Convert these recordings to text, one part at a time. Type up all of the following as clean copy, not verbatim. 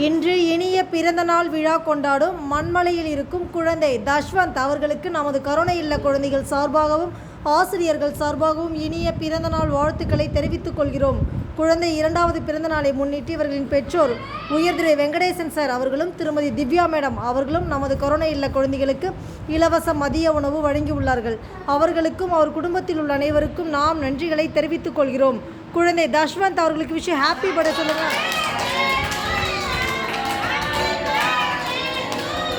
இன்று இனிய பிறந்தநாள் விழா கொண்டாடும் மண்மலையில் இருக்கும் குழந்தை தஷ்வந்த் அவர்களுக்கு நமது கருணை இல்ல குழந்தைகள் சார்பாகவும் ஆசிரியர்கள் சார்பாகவும் இனிய பிறந்தநாள் வாழ்த்துக்களை தெரிவித்துக் கொள்கிறோம். குழந்தை இரண்டாவது பிறந்த நாளை முன்னிட்டு இவர்களின் பெற்றோர் உயர் திரு வெங்கடேசன் சார் அவர்களும் திருமதி திவ்யா மேடம் அவர்களும் நமது கருணை இல்ல குழந்தைகளுக்கு இலவச மதிய உணவு வழங்கியுள்ளார்கள். அவர்களுக்கும் அவர் குடும்பத்தில் உள்ள அனைவருக்கும் நாம் நன்றிகளை தெரிவித்துக் கொள்கிறோம். குழந்தை தஷ்வந்த் அவர்களுக்கு விஷயம் ஹாப்பி பர்த்டே சொல்லுங்க.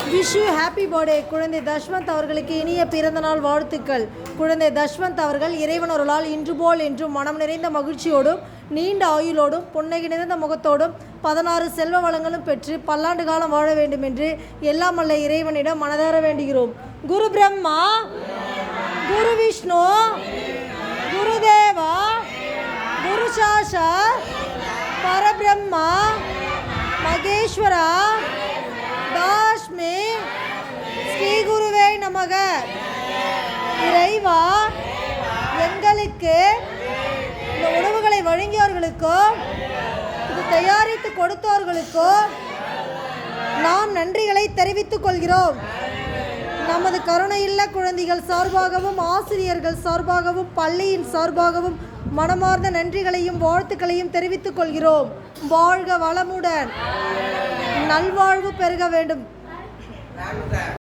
Wish you happy birthday. குழந்தை தஷ்வந்த் அவர்களுக்கு இனிய பிறந்தநாள் வாழ்த்துக்கள். குழந்தை தஷ்வந்த் அவர்கள் இறைவனொருளால் இன்று போல் என்றும் மனம் நிறைந்த மகிழ்ச்சியோடும் நீண்ட ஆயுளோடும் புன்னகை நிறைந்த முகத்தோடும் 16 செல்வ வளங்களும் பெற்று பல்லாண்டு காலம் வாழ வேண்டும் என்று எல்லாம் வல்ல இறைவனிடம் மனதார வேண்டுகிறோம். குரு பிரம்மா, குரு விஷ்ணு, குரு தேவா, குரு சாஷா பரபிரம்மா மகேஸ்வரா தாஸ்மே ஸ்ரீ குருவே நமக. இறைவா, எங்களுக்கு இந்த உணவுகளை வழங்கியவர்களுக்கோ இது தயாரித்து கொடுத்தவர்களுக்கோ நாம் நன்றிகளை தெரிவித்துக் கொள்கிறோம். நமது கருணையில்ல குழந்தைகள் சார்பாகவும் ஆசிரியர்கள் சார்பாகவும் பள்ளியின் சார்பாகவும் மனமார்ந்த நன்றிகளையும் வாழ்த்துக்களையும் தெரிவித்துக் கொள்கிறோம். வாழ்க வளமுடன், நல்வாழ்வு பெருக வேண்டும்.